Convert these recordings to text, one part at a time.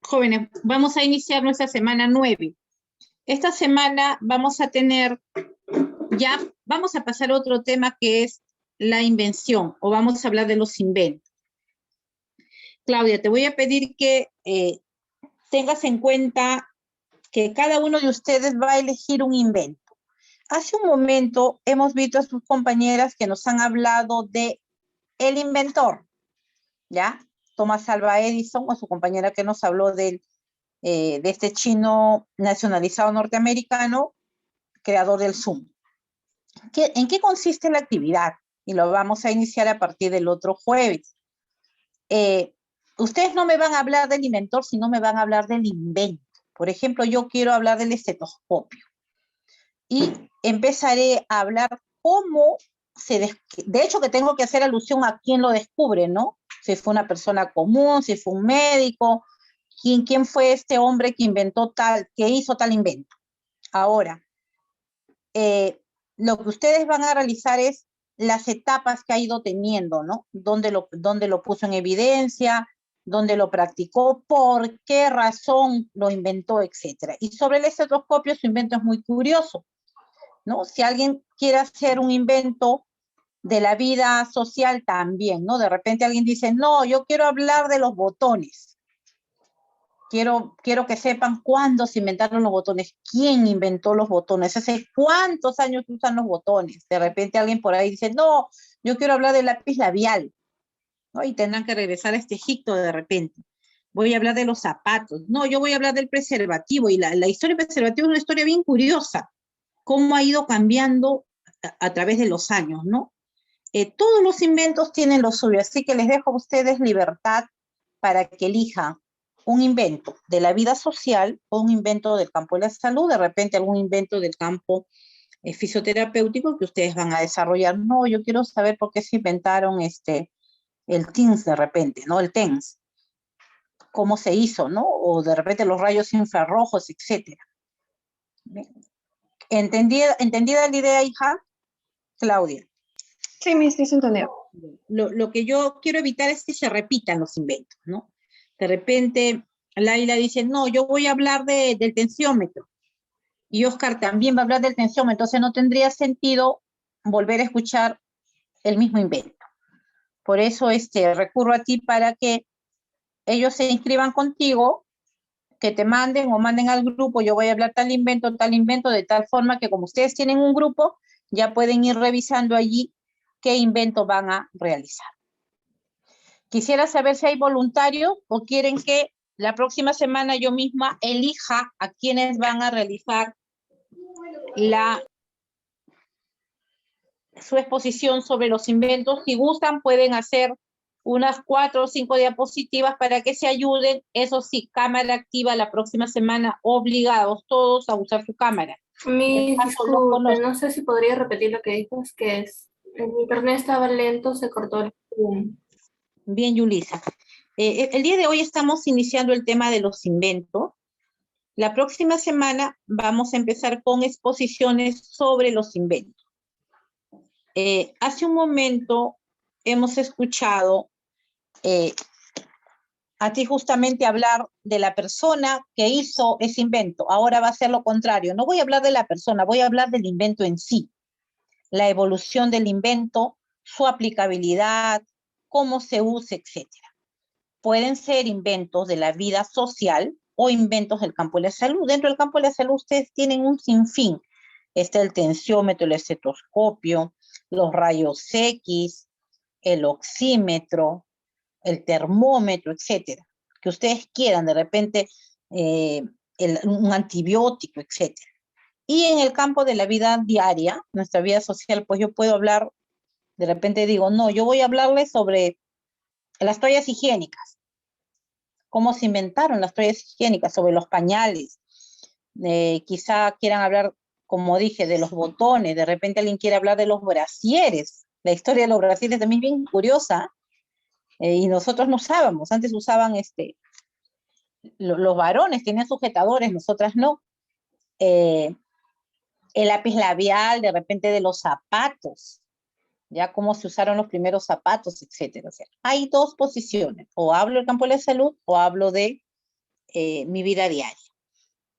Jóvenes, vamos a iniciar nuestra semana 9. Esta semana vamos a tener, ya vamos a pasar a otro tema que es la invención, o vamos a hablar de los inventos. Claudia, te voy a pedir que tengas en cuenta que cada uno de ustedes va a elegir un invento. Hace un momento hemos visto a sus compañeras que nos han hablado de el inventor, ¿ya? Thomas Alva Edison, o su compañera que nos habló de este chino nacionalizado norteamericano, creador del Zoom. ¿En qué consiste la actividad? Y lo vamos a iniciar a partir del otro jueves. Ustedes no me van a hablar del inventor, sino me van a hablar del invento. Por ejemplo, yo quiero hablar del estetoscopio. Y empezaré a hablar cómo de hecho que tengo que hacer alusión a quién lo descubre, ¿no? Si fue una persona común, si fue un médico, quién fue este hombre que inventó que hizo tal invento. Ahora, lo que ustedes van a realizar es las etapas que ha ido teniendo, ¿no? Dónde lo puso en evidencia, dónde lo practicó, por qué razón lo inventó, etcétera. Y sobre el estetoscopio, su invento es muy curioso, ¿no? Si alguien quiere hacer un invento de la vida social también, ¿no? De repente alguien dice, no, yo quiero hablar de los botones. Quiero que sepan cuándo se inventaron los botones, quién inventó los botones, hace cuántos años usan los botones. De repente alguien por ahí dice, no, yo quiero hablar del lápiz labial, ¿no? Y tendrán que regresar a este Egipto de repente. Voy a hablar de los zapatos. No, yo voy a hablar del preservativo. Y la historia del preservativo es una historia bien curiosa. Cómo ha ido cambiando a través de los años, ¿no? Todos los inventos tienen lo suyo, así que les dejo a ustedes libertad para que elijan un invento de la vida social o un invento del campo de la salud, de repente algún invento del campo fisioterapéutico que ustedes van a desarrollar. No, yo quiero saber por qué se inventaron el TINS de repente, ¿no? El TENS, cómo se hizo, ¿no? O de repente los rayos infrarrojos, etcétera. ¿Entendida la idea, hija? Claudia. Sí, me estoy entendiendo. Lo que yo quiero evitar es que se repitan los inventos, ¿no? De repente, Laila dice, no, yo voy a hablar del tensiómetro. Y Oscar también va a hablar del tensiómetro, entonces no tendría sentido volver a escuchar el mismo invento. Por eso recurro a ti para que ellos se inscriban contigo, que te manden o manden al grupo, yo voy a hablar tal invento, de tal forma que como ustedes tienen un grupo, ya pueden ir revisando allí qué invento van a realizar. Quisiera saber si hay voluntarios o quieren que la próxima semana yo misma elija a quienes van a realizar su exposición sobre los inventos. Si gustan, pueden hacer unas 4 o 5 diapositivas para que se ayuden. Eso sí, cámara activa la próxima semana, obligados todos a usar su cámara. Disculpe, no sé si podría repetir lo que dices, que el internet estaba lento, se cortó el Zoom. Bien, Yulisa. El día de hoy estamos iniciando el tema de los inventos. La próxima semana vamos a empezar con exposiciones sobre los inventos. Hace un momento hemos escuchado a ti justamente hablar de la persona que hizo ese invento. Ahora va a ser lo contrario. No voy a hablar de la persona, voy a hablar del invento en sí. La evolución del invento, su aplicabilidad, cómo se usa, etc. Pueden ser inventos de la vida social o inventos del campo de la salud. Dentro del campo de la salud ustedes tienen un sinfín. Está el tensiómetro, el estetoscopio, los rayos X, el oxímetro, el termómetro, etcétera. Que ustedes quieran, de repente, un antibiótico, etcétera. Y en el campo de la vida diaria, nuestra vida social, pues yo puedo hablar, de repente digo, no, yo voy a hablarles sobre las toallas higiénicas, cómo se inventaron las toallas higiénicas, sobre los pañales. Quizá quieran hablar, como dije, de los botones, de repente alguien quiere hablar de los brasieres. La historia de los brasieres también es bien curiosa, y nosotros no usábamos, antes usaban los varones tenían sujetadores, nosotras no. El lápiz labial, de repente de los zapatos, ya cómo se usaron los primeros zapatos, etcétera. O sea, hay dos posiciones, o hablo del campo de la salud o hablo de mi vida diaria.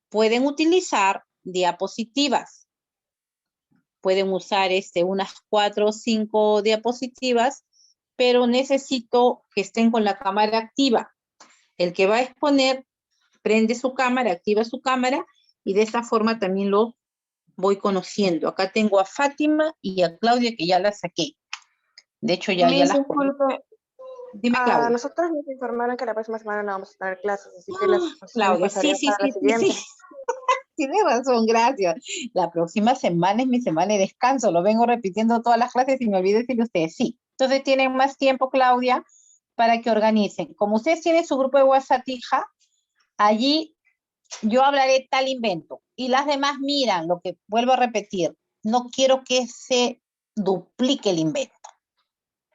Pueden utilizar diapositivas. Pueden usar unas 4 o 5 diapositivas, pero necesito que estén con la cámara activa. El que va a exponer prende su cámara, activa su cámara y de esta forma también lo voy conociendo. Acá tengo a Fátima y a Claudia que ya las saqué. De hecho, ya las... Disculpe, Dime, Claudia. nosotros nos informaron que la próxima semana no vamos a tener clases, así que las exposiciones Claudia, pasarían sí. para la siguiente. Tienes razón, gracias. La próxima semana es mi semana de descanso. Lo vengo repitiendo todas las clases y me olvidé decirle a ustedes. Sí. Entonces tienen más tiempo, Claudia, para que organicen. Como ustedes tienen su grupo de WhatsApp, hija, allí yo hablaré tal invento. Y las demás miran lo que vuelvo a repetir. No quiero que se duplique el invento.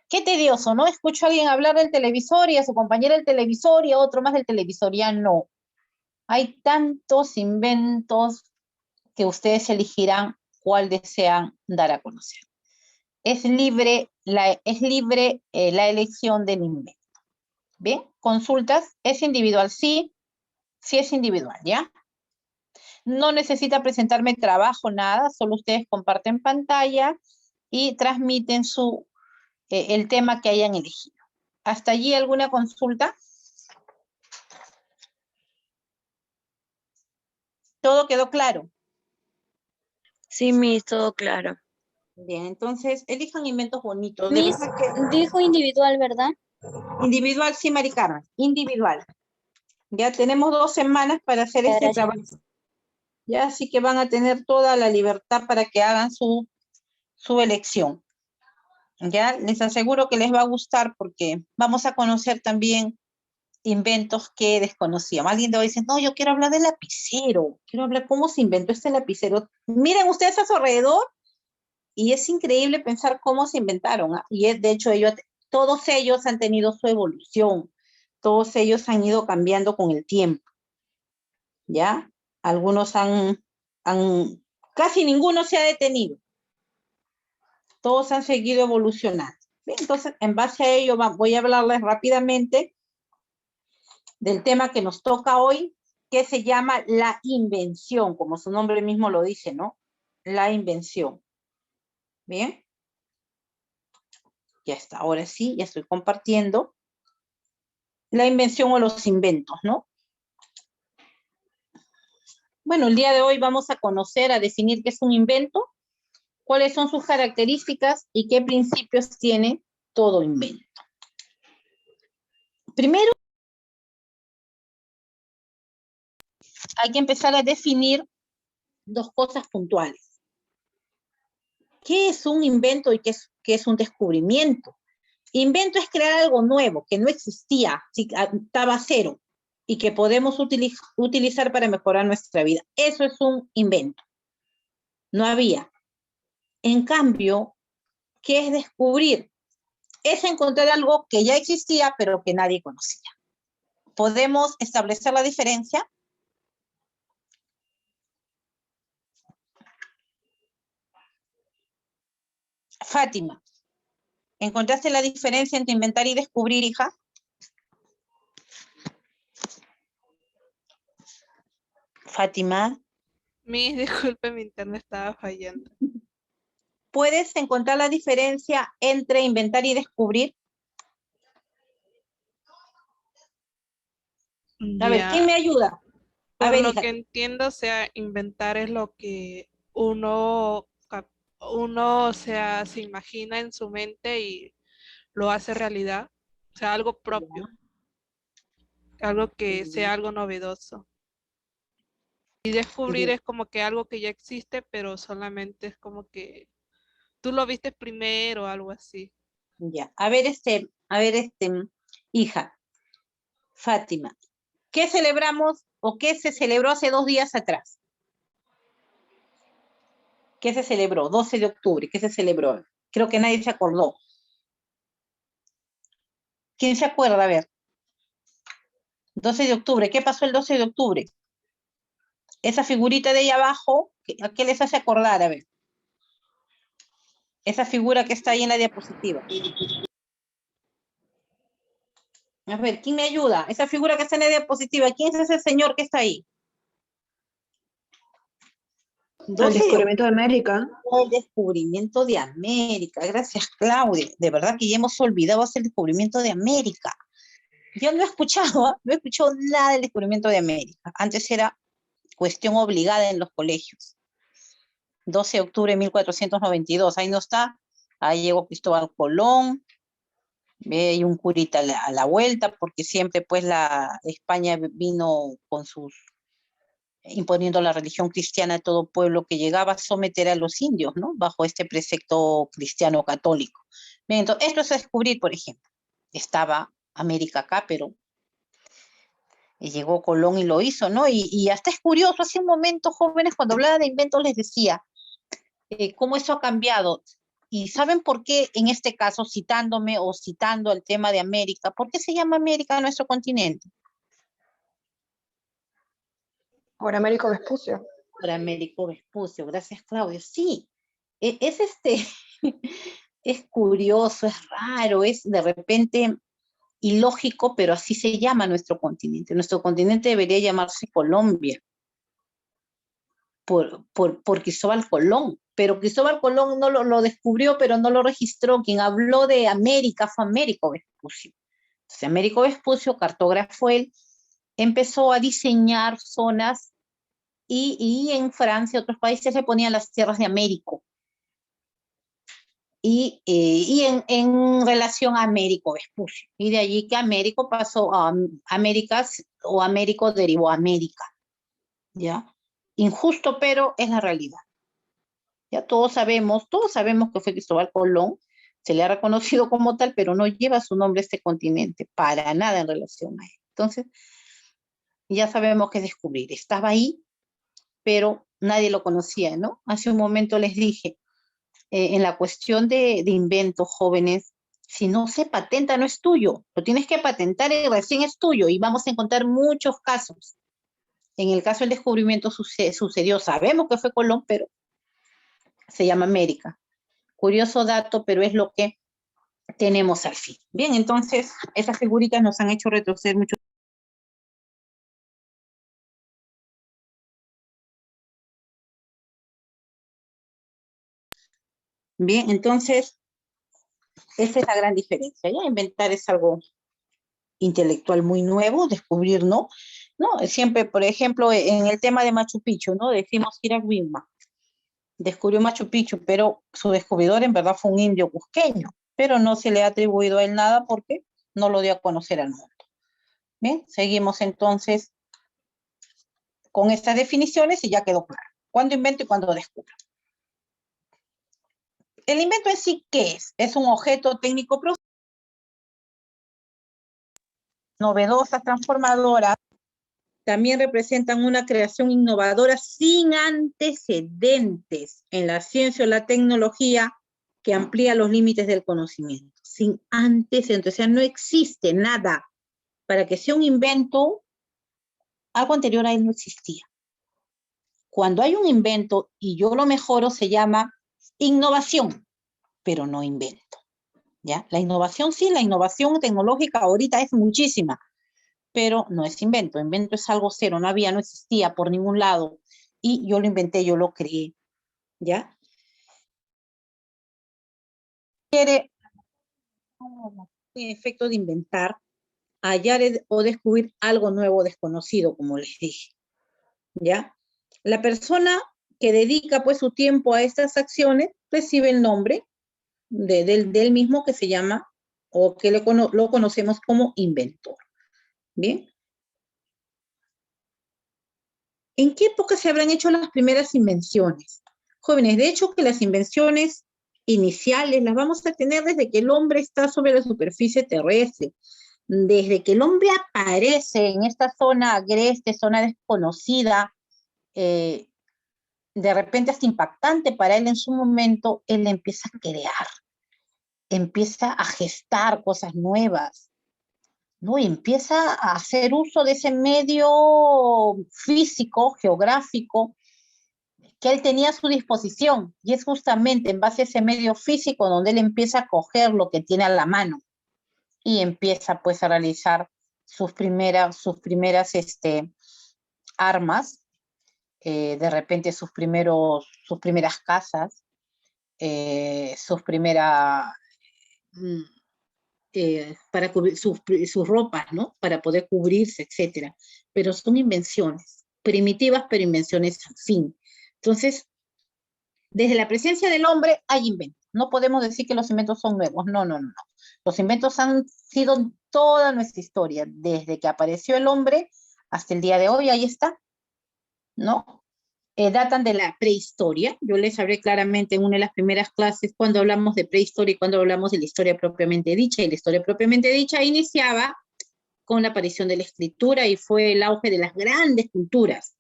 Qué tedioso, ¿no? Escucho a alguien hablar del televisor y a su compañera del televisor y a otro más del televisor. Ya no. Hay tantos inventos que ustedes elegirán cuál desean dar a conocer. Es libre la elección del invento. ¿Bien? Consultas. ¿Es individual? Sí. Sí es individual, ¿ya? No necesita presentarme trabajo, nada. Solo ustedes comparten pantalla y transmiten el tema que hayan elegido. ¿Hasta allí alguna consulta? ¿Todo quedó claro? Sí, Miss, todo claro. Bien, entonces elijan inventos bonitos. De Miss, verdad que... dijo individual, ¿verdad? Individual, sí, Mari Carmen, individual. Ya tenemos 2 semanas para hacer este Gracias, trabajo. Miss. Ya, así que van a tener toda la libertad para que hagan su elección. Ya, les aseguro que les va a gustar porque vamos a conocer también inventos que desconocíamos. Alguien te va a decir, no, yo quiero hablar del lapicero. Quiero hablar cómo se inventó este lapicero. Miren ustedes a su alrededor y es increíble pensar cómo se inventaron. Y de hecho, todos ellos han tenido su evolución. Todos ellos han ido cambiando con el tiempo. ¿Ya? Algunos casi ninguno se ha detenido. Todos han seguido evolucionando. Bien, entonces, en base a ello, voy a hablarles rápidamente del tema que nos toca hoy, que se llama la invención, como su nombre mismo lo dice, ¿no? La invención. Bien. Ya está, ahora sí, ya estoy compartiendo. La invención o los inventos, ¿no? Bueno, el día de hoy vamos a conocer, a definir qué es un invento, cuáles son sus características y qué principios tiene todo invento. Primero, hay que empezar a definir 2 cosas puntuales. ¿Qué es un invento y qué es un descubrimiento? Invento es crear algo nuevo, que no existía, estaba cero, y que podemos utilizar para mejorar nuestra vida. Eso es un invento. No había. En cambio, ¿qué es descubrir? Es encontrar algo que ya existía, pero que nadie conocía. ¿Podemos establecer la diferencia? Fátima, ¿encontraste la diferencia entre inventar y descubrir, hija? Fátima. Miss, disculpe, mi internet estaba fallando. ¿Puedes encontrar la diferencia entre inventar y descubrir? A ver, ¿quién me ayuda? Por lo que entiendo, o sea, inventar es lo que uno, o sea, se imagina en su mente y lo hace realidad. O sea, algo propio. Algo que sea algo novedoso. Y descubrir es como que algo que ya existe, pero solamente es como que tú lo viste primero o algo así. Ya, a ver, hija, Fátima, ¿qué celebramos o qué se celebró hace 2 días atrás? ¿Qué se celebró? 12 de octubre, ¿qué se celebró? Creo que nadie se acordó. ¿Quién se acuerda? A ver. 12 de octubre, ¿qué pasó el 12 de octubre? Esa figurita de ahí abajo, ¿a qué les hace acordar? A ver. Esa figura que está ahí en la diapositiva. A ver, ¿quién me ayuda? Esa figura que está en la diapositiva, ¿quién es ese señor que está ahí? El 12 de descubrimiento de América. el descubrimiento de América. Gracias, Claudia. De verdad que ya hemos olvidado hacer el descubrimiento de América. Yo no he escuchado, ¿ah? No he escuchado nada del descubrimiento de América. Antes era cuestión obligada en los colegios. 12 de octubre de 1492. Ahí no está. Ahí llegó Cristóbal Colón. Ve, hay un curita a la vuelta, porque siempre pues la España vino con sus imponiendo la religión cristiana a todo pueblo que llegaba a someter a los indios, ¿no? Bajo este precepto cristiano católico. Bien, entonces, esto es a descubrir, por ejemplo. Estaba América acá, pero llegó Colón y lo hizo, ¿no? Y hasta es curioso, hace un momento, jóvenes, cuando hablaba de inventos, les decía cómo eso ha cambiado. Y ¿saben por qué en este caso, citándome o citando el tema de América, por qué se llama América nuestro continente? Por Américo Vespucio. Por Américo Vespucio, gracias Claudio. Sí, es es curioso, es raro, es de repente ilógico, pero así se llama nuestro continente. Nuestro continente debería llamarse Colombia, por Cristóbal Colón, pero Cristóbal Colón no lo descubrió, pero no lo registró. Quien habló de América fue Américo Vespucio. Entonces, Américo Vespucio, cartógrafo él, empezó a diseñar zonas y en Francia, otros países le ponían las tierras de Américo. Y en relación a Américo Vespucio. Y de allí que Américo pasó a Américas, o Américo derivó a América. ¿Ya? Injusto, pero es la realidad. Ya todos sabemos que fue Cristóbal Colón, se le ha reconocido como tal, pero no lleva su nombre a este continente, para nada en relación a él. Entonces, ya sabemos qué descubrir. Estaba ahí, pero nadie lo conocía, ¿no? Hace un momento les dije, en la cuestión de inventos, jóvenes, si no se patenta no es tuyo, lo tienes que patentar y recién es tuyo, y vamos a encontrar muchos casos. En el caso del descubrimiento sucedió, sabemos que fue Colón, pero se llama América. Curioso dato, pero es lo que tenemos al fin. Bien, entonces, esas figuritas nos han hecho retroceder mucho. Bien, entonces, esa es la gran diferencia. Ya inventar es algo intelectual muy nuevo, descubrir, ¿no? No, siempre, por ejemplo, en el tema de Machu Picchu, ¿no? Decimos Hirak Bingham descubrió Machu Picchu, pero su descubridor en verdad fue un indio cusqueño, pero no se le ha atribuido a él nada porque no lo dio a conocer al mundo. Bien, seguimos entonces con estas definiciones y ya quedó claro. ¿Cuándo invento y cuándo descubro? El invento en sí, ¿qué es? Es un objeto técnico novedosa, transformadora. También representan una creación innovadora sin antecedentes en la ciencia o la tecnología que amplía los límites del conocimiento. Sin antecedentes, o sea, no existe nada. Para que sea un invento, algo anterior a él no existía. Cuando hay un invento y yo lo mejoro, se llama innovación, pero no invento. ¿Ya? La innovación sí, la innovación tecnológica ahorita es muchísima, pero no es invento. Invento es algo cero, no había, no existía por ningún lado. Y yo lo inventé, yo lo creé. ¿Ya? Quiere el efecto de inventar, hallar o descubrir algo nuevo desconocido, como les dije. ¿Ya? La persona que dedica pues su tiempo a estas acciones recibe el nombre del mismo, que se llama, o que lo conocemos como inventor. Bien. ¿En qué época se habrán hecho las primeras invenciones? Jóvenes, de hecho que las invenciones iniciales las vamos a tener desde que el hombre está sobre la superficie terrestre, desde que el hombre aparece en esta zona agreste, zona desconocida, de repente hasta impactante para él en su momento, él empieza a crear, empieza a gestar cosas nuevas, ¿no? Y empieza a hacer uso de ese medio físico, geográfico, que él tenía a su disposición, y es justamente en base a ese medio físico donde él empieza a coger lo que tiene a la mano. y empieza pues a realizar sus primeras armas, de repente sus primeras casas, para cubrir sus ropas, ¿no? Para poder cubrirse, etcétera. Pero son invenciones primitivas, pero invenciones al fin. Entonces, desde la presencia del hombre hay inventos. No podemos decir que los inventos son nuevos. No, no, no. Los inventos han sido en toda nuestra historia, desde que apareció el hombre hasta el día de hoy. Ahí está, ¿no? Datan de la prehistoria. Yo les hablé claramente en una de las primeras clases cuando hablamos de prehistoria y cuando hablamos de la historia propiamente dicha. Y la historia propiamente dicha iniciaba con la aparición de la escritura y fue el auge de las grandes culturas.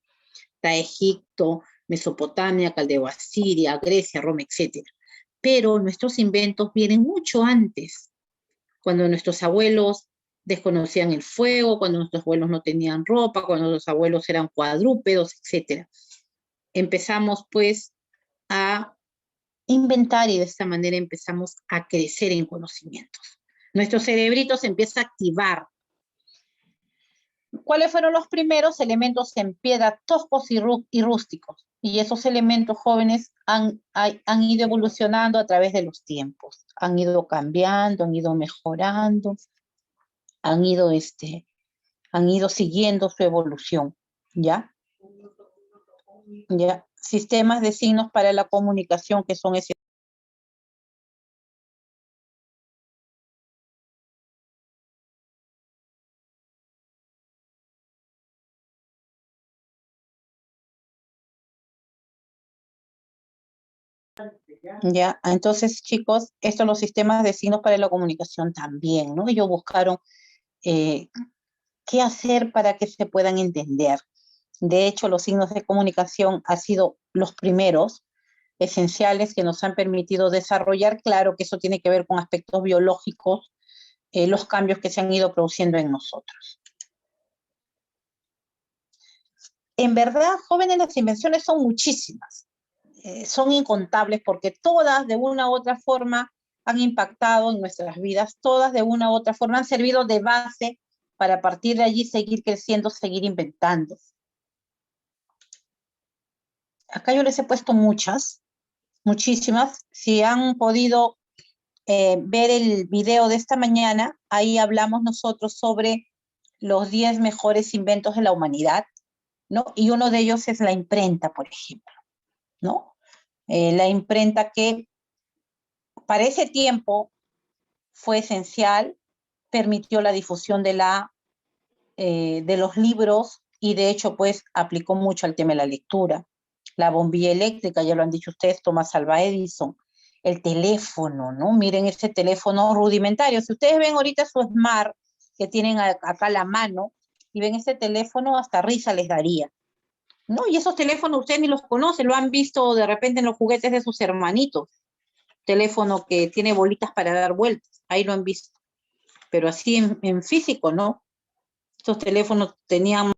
Está Egipto, Mesopotamia, Caldeo, Asiria, Grecia, Roma, etc. Pero nuestros inventos vienen mucho antes, cuando nuestros abuelos desconocían el fuego, cuando nuestros abuelos no tenían ropa, cuando nuestros abuelos eran cuadrúpedos, etc. Empezamos pues a inventar y de esta manera empezamos a crecer en conocimientos. Nuestro cerebrito se empieza a activar. ¿Cuáles fueron los primeros elementos en piedra toscos y rústicos? Y esos elementos jóvenes han ido evolucionando a través de los tiempos. Han ido cambiando, han ido mejorando, han ido siguiendo su evolución, ¿ya? ¿Ya? Sistemas de signos para la comunicación que son ese. Ya, entonces chicos, estos los sistemas de signos para la comunicación también, ¿no? Ellos buscaron qué hacer para que se puedan entender. De hecho, los signos de comunicación han sido los primeros esenciales que nos han permitido desarrollar. Claro que eso tiene que ver con aspectos biológicos, los cambios que se han ido produciendo en nosotros. En verdad, jóvenes, las invenciones son muchísimas. Son incontables porque todas de una u otra forma han impactado en nuestras vidas, todas de una u otra forma han servido de base para a partir de allí seguir creciendo, seguir inventando. Acá yo les he puesto muchísimas. Si han podido ver el video de esta mañana, ahí hablamos nosotros sobre los 10 mejores inventos de la humanidad, ¿no? Y uno de ellos es la imprenta, por ejemplo, ¿no? La imprenta que para ese tiempo fue esencial, permitió la difusión de los libros y de hecho pues aplicó mucho al tema de la lectura. La bombilla eléctrica, ya lo han dicho ustedes, Thomas Alva Edison. El teléfono, ¿no? Miren ese teléfono rudimentario. Si ustedes ven ahorita su Smart que tienen acá a la mano y ven este teléfono, hasta risa les daría, ¿no? Y esos teléfonos ustedes ni los conocen, lo han visto de repente en los juguetes de sus hermanitos. Teléfono que tiene bolitas para dar vueltas, ahí lo han visto. Pero así en físico, ¿no? Estos teléfonos tenían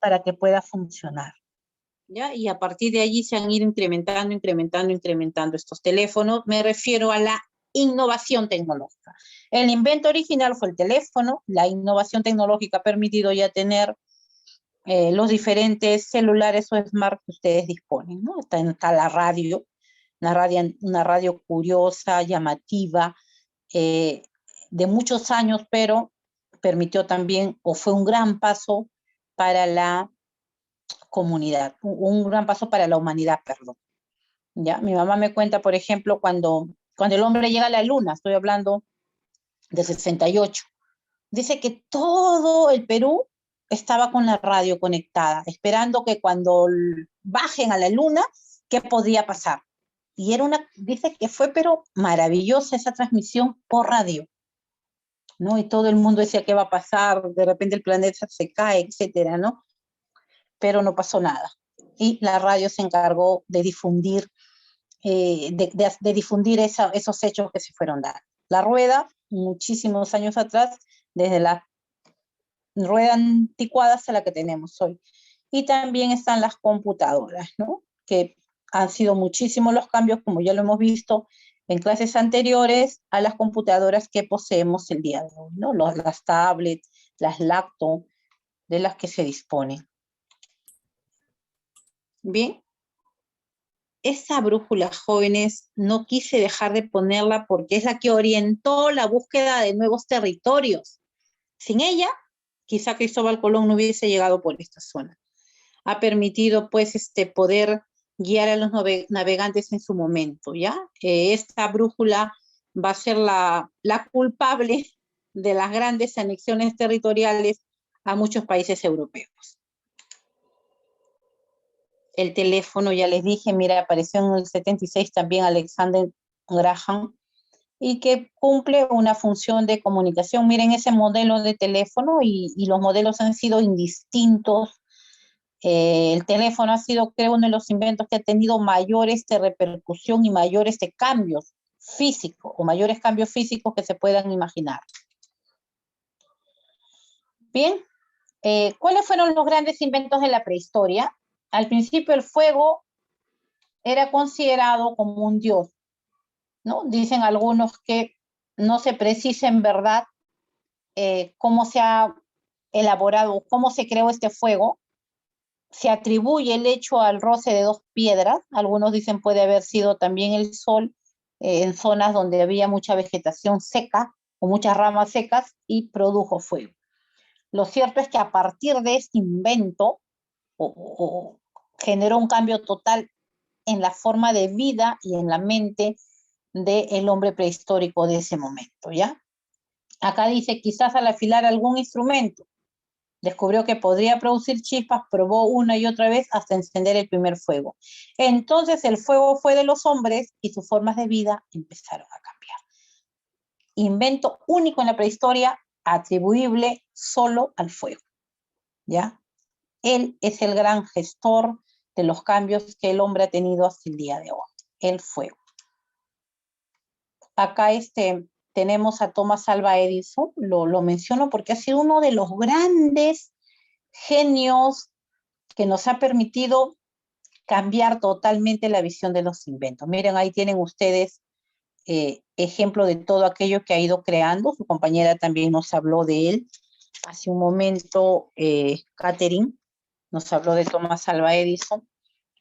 para que pueda funcionar, ¿ya? Y a partir de allí se han ido incrementando estos teléfonos. Me refiero a la innovación tecnológica. El invento original fue el teléfono, la innovación tecnológica ha permitido ya tener los diferentes celulares o smart que ustedes disponen, ¿no? Está la radio, una radio curiosa, llamativa, de muchos años, pero permitió también, o fue un gran paso para la comunidad, un gran paso para la humanidad, perdón. ¿Ya? Mi mamá me cuenta, por ejemplo, cuando el hombre llega a la luna, estoy hablando de 68, dice que todo el Perú estaba con la radio conectada, esperando que cuando bajen a la luna, ¿qué podía pasar? Y dice que fue pero maravillosa esa transmisión por radio, ¿no? Y todo el mundo decía, ¿qué va a pasar? De repente el planeta se cae, etcétera, ¿no? Pero no pasó nada. Y la radio se encargó de difundir, difundir esos hechos que se fueron dando. La rueda, muchísimos años atrás, desde la rueda anticuada hasta la que tenemos hoy. Y también están las computadoras, ¿no? Que han sido muchísimos los cambios, como ya lo hemos visto en clases anteriores a las computadoras que poseemos el día de hoy, ¿no? Las tablets, las laptops, de las que se dispone. Bien, esa brújula, jóvenes, no quise dejar de ponerla porque es la que orientó la búsqueda de nuevos territorios. Sin ella, quizá Cristóbal Colón no hubiese llegado por esta zona. Ha permitido, pues, poder guiar a los navegantes en su momento, ¿ya? Esta brújula va a ser la culpable de las grandes anexiones territoriales a muchos países europeos. El teléfono, ya les dije, mira, apareció en el 76 también Alexander Graham, y que cumple una función de comunicación. Miren ese modelo de teléfono y los modelos han sido indistintos. El teléfono ha sido, creo, uno de los inventos que ha tenido mayores repercusión y mayores cambios físicos, o mayores cambios físicos que se puedan imaginar. Bien, ¿cuáles fueron los grandes inventos de la prehistoria? Al principio el fuego era considerado como un dios, ¿no? Dicen algunos que no se precisa en verdad cómo se ha elaborado, cómo se creó este fuego. Se atribuye el hecho al roce de dos piedras. Algunos dicen puede haber sido también el sol en zonas donde había mucha vegetación seca o muchas ramas secas y produjo fuego. Lo cierto es que a partir de este invento generó un cambio total en la forma de vida y en la mente del hombre prehistórico de ese momento, ¿ya? Acá dice, quizás al afilar algún instrumento, descubrió que podría producir chispas, probó una y otra vez hasta encender el primer fuego. Entonces el fuego fue de los hombres y sus formas de vida empezaron a cambiar. Invento único en la prehistoria, atribuible solo al fuego, ¿ya? Él es el gran gestor de los cambios que el hombre ha tenido hasta el día de hoy, el fuego. Acá tenemos a Thomas Alva Edison, lo menciono porque ha sido uno de los grandes genios que nos ha permitido cambiar totalmente la visión de los inventos. Miren, ahí tienen ustedes ejemplo de todo aquello que ha ido creando. Su compañera también nos habló de él. Hace un momento, Catherine nos habló de Thomas Alva Edison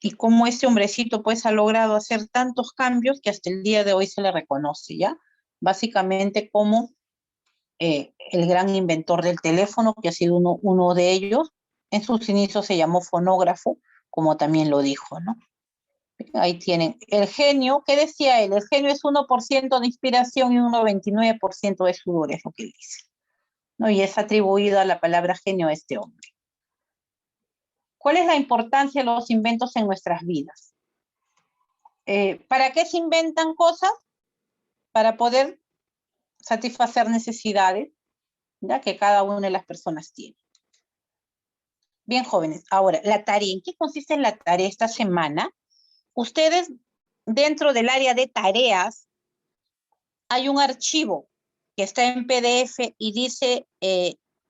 y cómo este hombrecito pues ha logrado hacer tantos cambios que hasta el día de hoy se le reconoce, ¿ya? Básicamente como el gran inventor del teléfono, que ha sido uno de ellos. En sus inicios se llamó fonógrafo, como también lo dijo, ¿no? Ahí tienen. El genio, ¿qué decía él? El genio es 1% de inspiración y un 99% de sudor, es lo que él dice, ¿no? Y es atribuida la palabra genio a este hombre. ¿Cuál es la importancia de los inventos en nuestras vidas? ¿Para qué se inventan cosas? Para poder satisfacer necesidades, ¿ya? Que cada una de las personas tiene. Bien, jóvenes, ahora, la tarea. ¿En qué consiste la tarea esta semana? Ustedes, dentro del área de tareas, hay un archivo que está en PDF y dice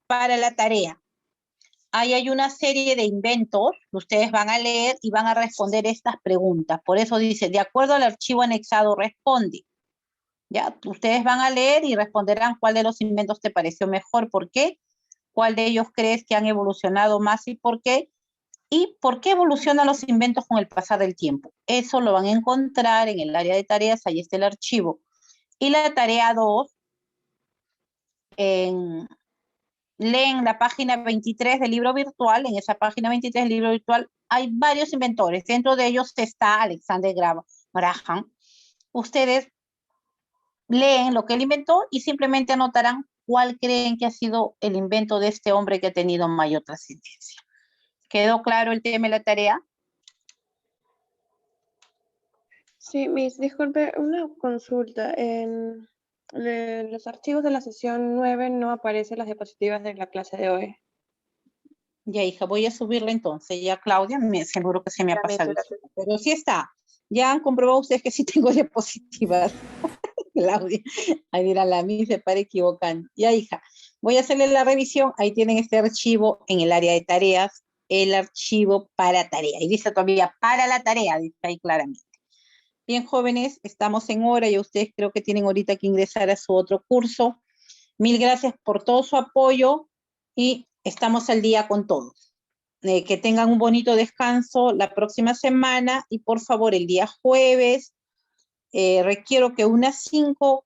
para la tarea. Ahí hay una serie de inventos que ustedes van a leer y van a responder estas preguntas. Por eso dice, de acuerdo al archivo anexado, responde. ¿Ya? Ustedes van a leer y responderán cuál de los inventos te pareció mejor, por qué, cuál de ellos crees que han evolucionado más y por qué evolucionan los inventos con el pasar del tiempo. Eso lo van a encontrar en el área de tareas, ahí está el archivo. Y la tarea 2, leen la página 23 del libro virtual. En esa página 23 del libro virtual hay varios inventores. Dentro de ellos está Alexander Graham. Ustedes leen lo que él inventó y simplemente anotarán cuál creen que ha sido el invento de este hombre que ha tenido mayor trascendencia. ¿Quedó claro el tema de la tarea? Sí, Miss, disculpe, una consulta. En los archivos de la sesión 9 no aparecen las diapositivas de la clase de hoy. Ya, hija, voy a subirla entonces. Ya, Claudia, seguro que se me ha Ya, Miss, pasado. gracias. Pero sí está. Ya han comprobado ustedes que sí tengo diapositivas. Claudia, ahí dirá la Miss se para equivocando. Ya, hija, voy a hacerle la revisión. Ahí tienen este archivo en el área de tareas, el archivo para tarea. Y dice todavía para la tarea, dice ahí claramente. Bien, jóvenes, estamos en hora y ustedes creo que tienen ahorita que ingresar a su otro curso. Mil gracias por todo su apoyo y estamos al día con todos. Que tengan un bonito descanso la próxima semana y por favor el día jueves requiero que unos cinco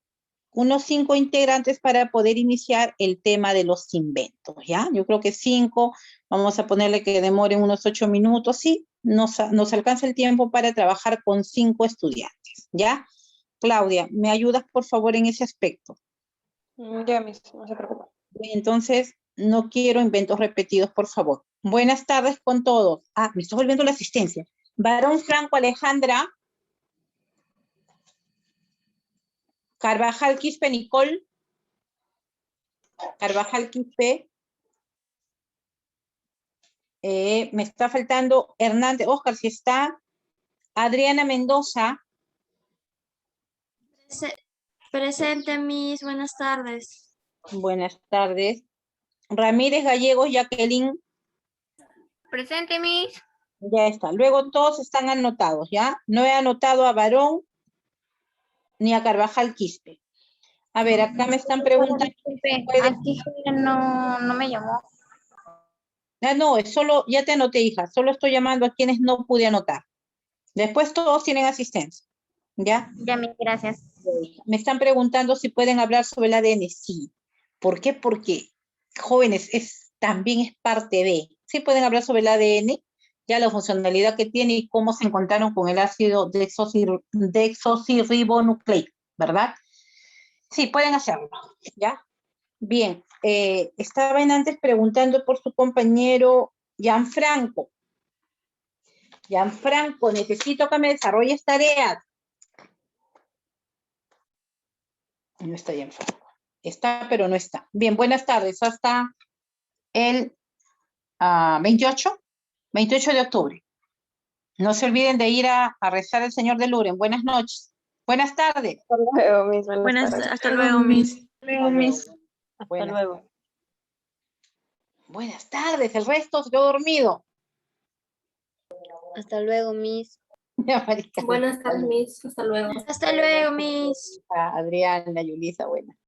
integrantes para poder iniciar el tema de los inventos, ¿ya? Yo creo que 5, vamos a ponerle que demoren unos 8 minutos, sí, nos alcanza el tiempo para trabajar con 5 estudiantes, ¿ya? Claudia, ¿me ayudas por favor en ese aspecto? Ya, Miss, no se preocupe. Entonces, no quiero inventos repetidos, por favor. Buenas tardes con todos. Ah, me estoy volviendo la asistencia. Varón Franco Alejandra. Carvajal Quispe Nicole. Carvajal Quispe. Me está faltando Hernández, Oscar, si está. Adriana Mendoza. Presente, Miss. Buenas tardes. Buenas tardes. Ramírez Gallegos, Jacqueline. Presente, Miss. Ya está. Luego todos están anotados, ¿ya? No he anotado a Varón ni a Carvajal Quispe. A ver, acá me están preguntando. Aquí no me llamó. Ah, no, es solo, ya te anoté, hija. Solo estoy llamando a quienes no pude anotar. Después todos tienen asistencia. ¿Ya? Ya, Miss, gracias. Me están preguntando si pueden hablar sobre el ADN. Sí. ¿Por qué? Porque, jóvenes, también es parte de. Sí pueden hablar sobre el ADN, ya la funcionalidad que tiene y cómo se encontraron con el ácido desoxirribonucleico, ¿verdad? Sí, pueden hacerlo, ¿ya? Bien, estaban antes preguntando por su compañero Gianfranco. Gianfranco, necesito que me desarrolles tareas. No está Gianfranco. Está, pero no está. Bien, buenas tardes. Hasta el 28 de octubre. No se olviden de ir a rezar al Señor de Luren. Buenas noches. Buenas tardes. Hasta luego, Miss. Buenas tardes. Hasta luego, Miss. Hasta luego. Buenas tardes. El resto se quedó dormido. Hasta luego, Miss. Ya, marica. Buenas tardes, Miss. Hasta luego. Hasta luego, Miss. Adriana, Yulisa, buenas.